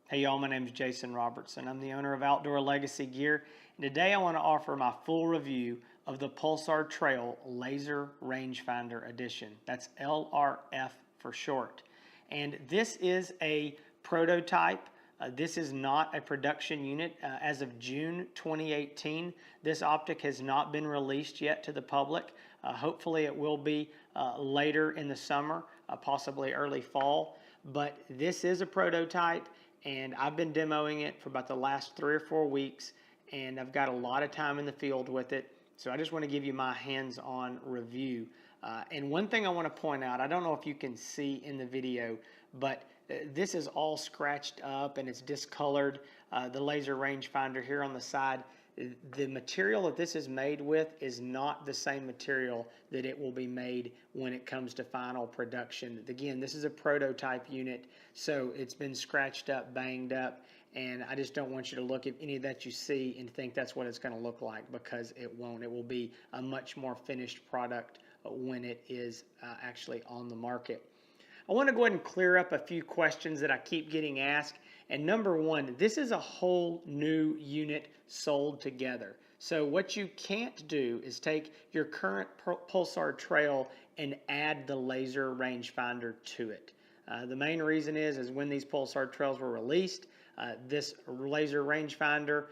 Hey y'all, my name is Jason Robertson. I'm the owner of Outdoor Legacy Gear, and today I want to offer my full review of the Pulsar Trail Laser Rangefinder Edition. That's LRF for short. And this is a prototype. This is not a production unit. As of June 2018, this optic has not been released yet to the public. Hopefully it will be later in the summer, possibly early fall. But this is a prototype, and I've been demoing it for about the last 3 or 4 weeks, and I've got a lot of time in the field with it. So I just want to give you my hands-on review. And one thing I want to point out, I don't know if you can see in the video, but this is all scratched up and it's discolored. The laser rangefinder here on the side, the material that this is made with is not the same material that it will be made when it comes to final production. Again, this is a prototype unit, so it's been scratched up, banged up, and I just don't want you to look at any that you see and think that's what it's going to look like, because it won't. It will be a much more finished product when it is actually on the market. I want to go ahead and clear up a few questions that I keep getting asked. And number one, this is a whole new unit sold together. So what you can't do is take your current Pulsar Trail and add the laser rangefinder to it. The main reason is when these Pulsar Trails were released, this laser rangefinder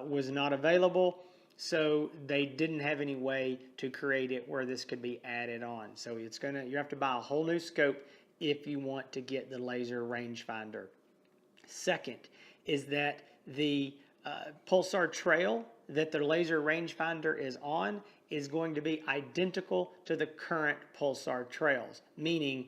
was not available. So they didn't have any way to create it where this could be added on. So you have to buy a whole new scope if you want to get the laser rangefinder. Second is that the Pulsar Trail that the laser rangefinder is on is going to be identical to the current Pulsar Trails, meaning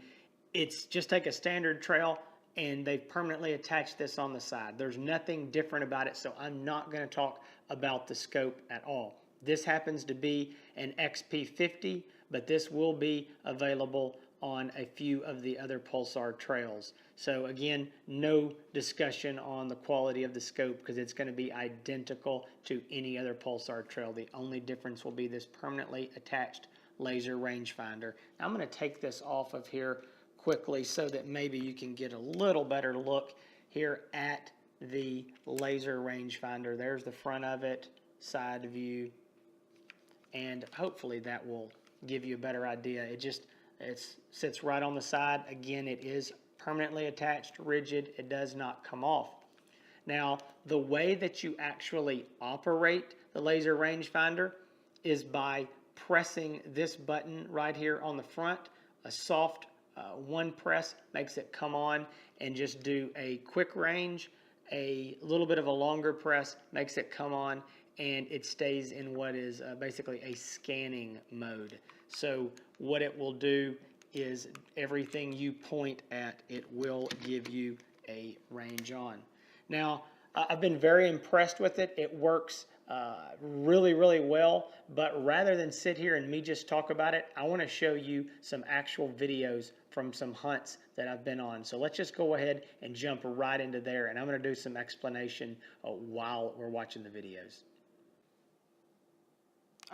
it's just take a standard trail and they've permanently attached this on the side. There's nothing different about it, so I'm not going to talk about the scope at all. This happens to be an XP50, but this will be available on a few of the other Pulsar Trails. So again, no discussion on the quality of the scope because it's going to be identical to any other Pulsar Trail. The only difference will be this permanently attached laser rangefinder. Now I'm going to take this off of here quickly so that maybe you can get a little better look here at the laser rangefinder. There's the front of it, side view, and hopefully that will give you a better idea. It sits right on the side. Again, it is permanently attached, rigid. It does not come off. Now, the way that you actually operate the laser rangefinder is by pressing this button right here on the front. A soft one press makes it come on and just do a quick range. A little bit of a longer press makes it come on, and it stays in what is basically a scanning mode. So what it will do is everything you point at, it will give you a range on. Now, I've been very impressed with it. It works really, really well, but rather than sit here and me just talk about it, I want to show you some actual videos from some hunts that I've been on. So let's just go ahead and jump right into there, and I'm going to do some explanation while we're watching the videos.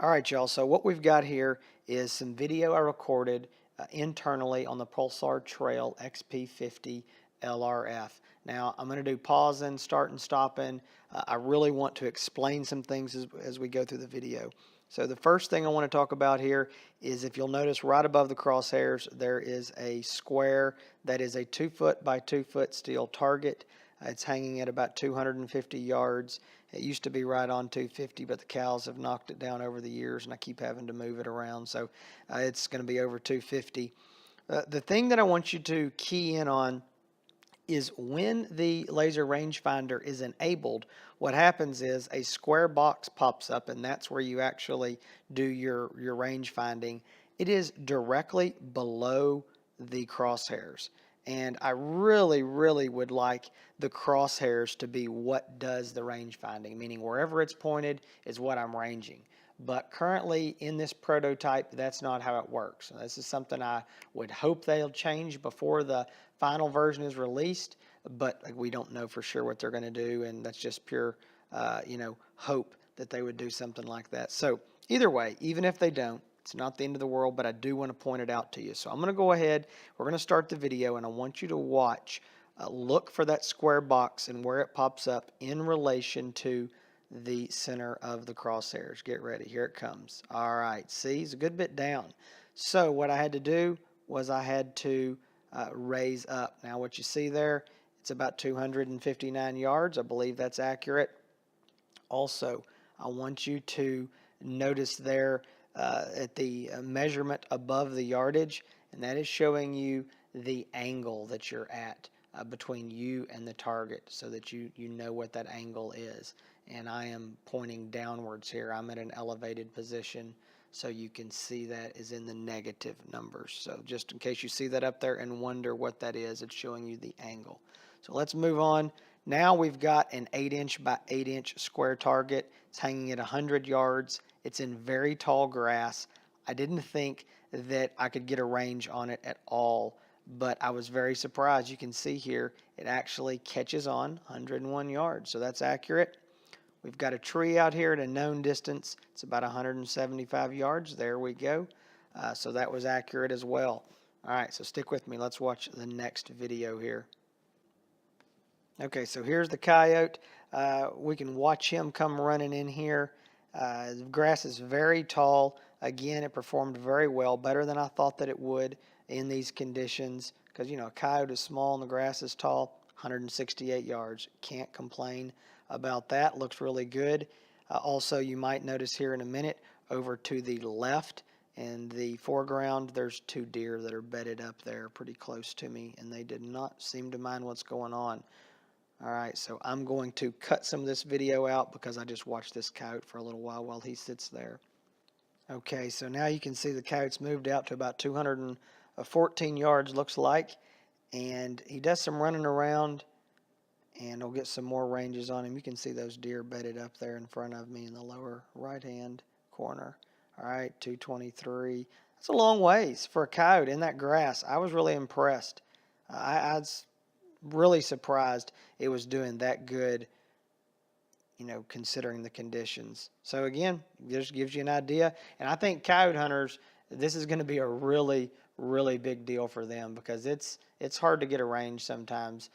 All right, y'all, so what we've got here is some video I recorded internally on the Pulsar Trail XP50 LRF. Now, I'm going to do pausing, starting, stopping. I really want to explain some things as we go through the video. So the first thing I want to talk about here is, if you'll notice right above the crosshairs, there is a square that is a 2-foot by 2-foot steel target. It's hanging at about 250 yards. It used to be right on 250, but the cows have knocked it down over the years, and I keep having to move it around. So it's going to be over 250. The thing that I want you to key in on is when the laser rangefinder is enabled, what happens is a square box pops up, and that's where you actually do your range finding. It is directly below the crosshairs. And I really, really would like the crosshairs to be what does the range finding, meaning wherever it's pointed is what I'm ranging. But currently in this prototype, that's not how it works. This is something I would hope they'll change before the final version is released, but we don't know for sure what they're going to do, and that's just pure, hope that they would do something like that. So either way, even if they don't, it's not the end of the world, but I do want to point it out to you. So I'm going to go ahead, we're going to start the video, and I want you to watch look for that square box and where it pops up in relation to the center of the crosshairs. Get ready. Here it comes. All right. See, it's a good bit down. So what I had to do was I had to raise up. Now what you see there, it's about 259 yards. I believe that's accurate. Also, I want you to notice there at the measurement above the yardage, and that is showing you the angle that you're at between you and the target, so that you know what that angle is. And I am pointing downwards here. I'm at an elevated position, so you can see that is in the negative numbers. So just in case you see that up there and wonder what that is, it's showing you the angle. So let's move on. Now we've got an 8-inch by 8-inch square target. It's hanging at 100 yards. It's in very tall grass. I didn't think that I could get a range on it at all, but I was very surprised. You can see here it actually catches on 101 yards, so that's accurate. We've got a tree out here at a known distance. It's about 175 yards. There we go. So that was accurate as well. All right, so stick with me. Let's watch the next video here. Okay, so here's the coyote. We can watch him come running in here. The grass is very tall. Again, it performed very well, better than I thought that it would in these conditions, because, you know, a coyote is small and the grass is tall. 168 yards. Can't complain about that. Looks really good. Also, you might notice here in a minute, over to the left in the foreground, there's 2 deer that are bedded up there pretty close to me, and they did not seem to mind what's going on. All right, so I'm going to cut some of this video out because I just watched this coyote for a little while he sits there. Okay, so now you can see the coyote's moved out to about 214 yards, looks like, and he does some running around, and I'll get some more ranges on him. You can see those deer bedded up there in front of me in the lower right-hand corner. All right, 223. That's a long ways for a coyote in that grass. I was really impressed. I was really surprised it was doing that good, you know, considering the conditions. So again, just gives you an idea. And I think coyote hunters, this is going to be a really, really big deal for them, because it's hard to get a range sometimes,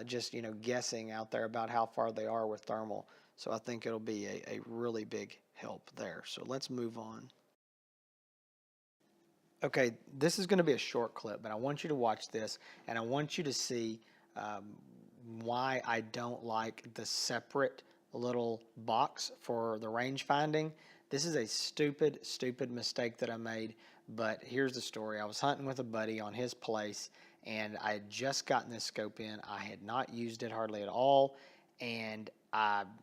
just, you know, guessing out there about how far they are with thermal. So I think it'll be a really big help there. So let's move on. Okay, this is going to be a short clip, but I want you to watch this, and I want you to see why I don't like the separate little box for the range finding. This is a stupid, stupid mistake that I made, but here's the story. I was hunting with a buddy on his place, and I had just gotten this scope in. I had not used it hardly at all, and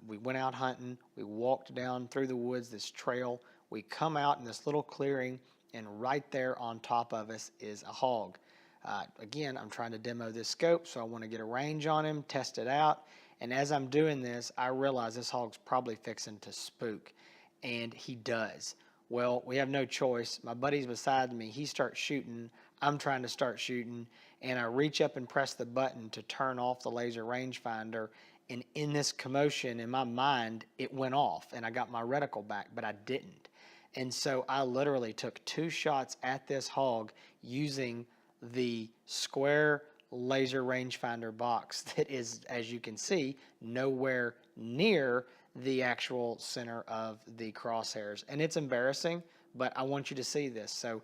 we went out hunting. We walked down through the woods, this trail. We come out in this little clearing, and right there on top of us is a hog. Again, I'm trying to demo this scope, so I want to get a range on him, test it out. And as I'm doing this, I realize this hog's probably fixing to spook. And he does. Well, we have no choice. My buddy's beside me. He starts shooting. I'm trying to start shooting. And I reach up and press the button to turn off the laser rangefinder. And in this commotion, in my mind, it went off. And I got my reticle back, but I didn't. And so I literally took 2 shots at this hog using the square laser rangefinder box that is, as you can see, nowhere near the actual center of the crosshairs. And it's embarrassing, but I want you to see this. So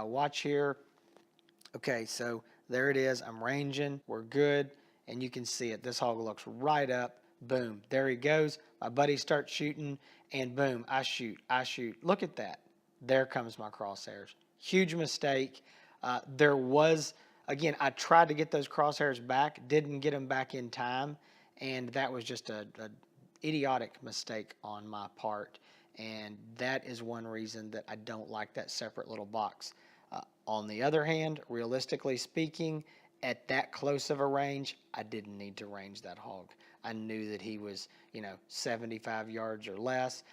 watch here. Okay, so there it is. I'm ranging. We're good. And you can see it. This hog looks right up. Boom. There he goes. My buddy starts shooting, and boom, I shoot. Look at that. There comes my crosshairs. Huge mistake. There was, again, I tried to get those crosshairs back, didn't get them back in time, and that was just a idiotic mistake on my part. And that is one reason that I don't like that separate little box. On the other hand, realistically speaking, at that close of a range, I didn't need to range that hog. I knew that he was, 75 yards or less.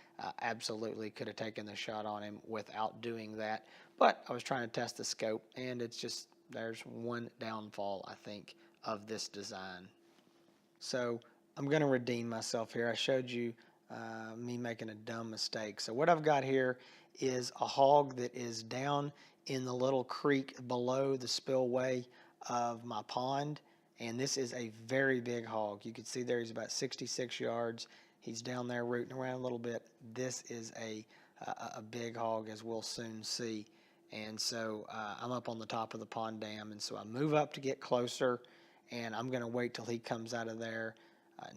Absolutely could have taken the shot on him without doing that. But I was trying to test the scope, and it's just, there's one downfall, I think, of this design. So I'm going to redeem myself here. I showed you me making a dumb mistake. So what I've got here is a hog that is down in the little creek below the spillway of my pond, And this is a very big hog. You can see there he's about 66 yards. He's down there rooting around a little bit. This is a big hog, as we'll soon see. And so I'm up on the top of the pond dam, and so I move up to get closer, and I'm going to wait till he comes out of there.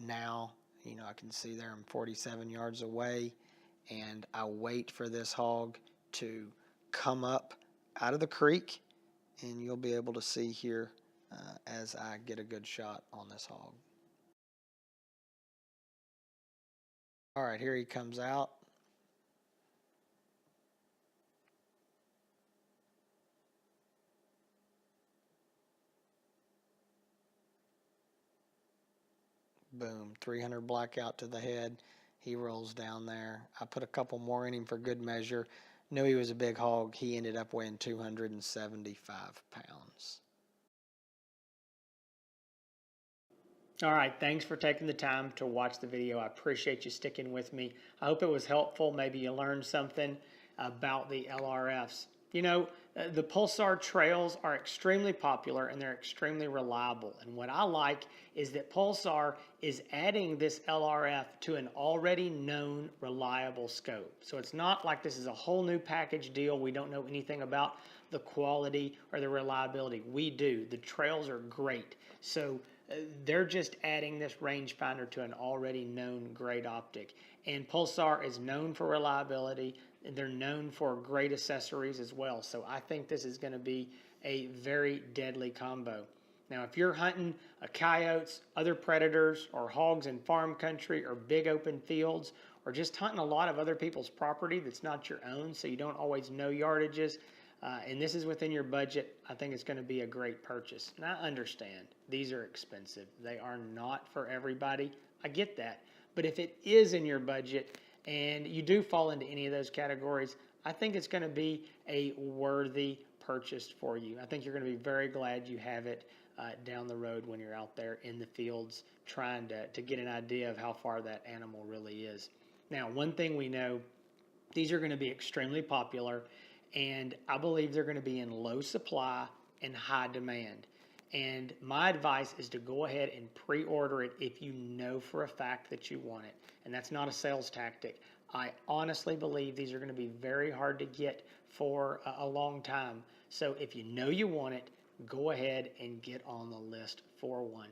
Now, I can see there I'm 47 yards away, and I wait for this hog to come up out of the creek, and you'll be able to see here as I get a good shot on this hog. All right, here he comes out. Boom, 300 blackout to the head. He rolls down there. I put a couple more in him for good measure. Knew he was a big hog. He ended up weighing 275 pounds. All right, thanks for taking the time to watch the video. I appreciate you sticking with me. I hope it was helpful. Maybe you learned something about the LRFs. The Pulsar trails are extremely popular and they're extremely reliable. And what I like is that Pulsar is adding this LRF to an already known reliable scope. So it's not like this is a whole new package deal. We don't know anything about the quality or the reliability. We do. The trails are great. So they're just adding this rangefinder to an already known great optic. And Pulsar is known for reliability, and they're known for great accessories as well. So I think this is going to be a very deadly combo. Now, if you're hunting coyotes, other predators, or hogs in farm country, or big open fields, or just hunting a lot of other people's property that's not your own, so you don't always know yardages, and this is within your budget, I think it's going to be a great purchase. And I understand these are expensive. They are not for everybody. I get that. But if it is in your budget and you do fall into any of those categories, I think it's going to be a worthy purchase for you. I think you're going to be very glad you have it down the road when you're out there in the fields trying to get an idea of how far that animal really is. Now, one thing we know, these are going to be extremely popular, and I believe they're going to be in low supply and high demand. And my advice is to go ahead and pre-order it if you know for a fact that you want it. And that's not a sales tactic. I honestly believe these are going to be very hard to get for a long time. So if you know you want it, go ahead and get on the list for one.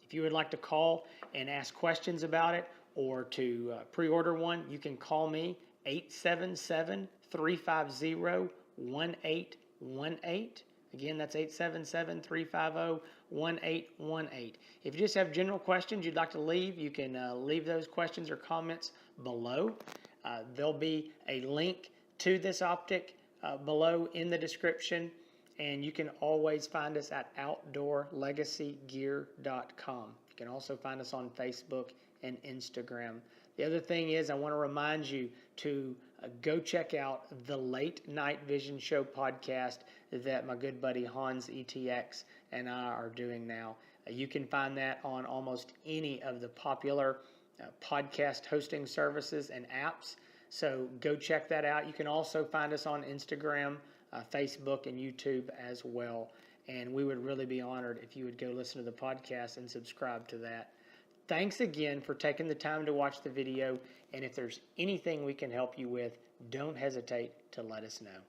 If you would like to call and ask questions about it or to pre-order one, you can call me 877-350-1818. Again, that's 877-350-1818. If you just have general questions you'd like to leave, you can leave those questions or comments below. There'll be a link to this optic below in the description, and you can always find us at outdoorlegacygear.com. You can also find us on Facebook and Instagram. The other thing is, I want to remind you to go check out the Late Night Vision Show podcast that my good buddy Hans ETX and I are doing now. You can find that on almost any of the popular podcast hosting services and apps. So go check that out. You can also find us on Instagram, Facebook, and YouTube as well. And we would really be honored if you would go listen to the podcast and subscribe to that. Thanks again for taking the time to watch the video, and if there's anything we can help you with, don't hesitate to let us know.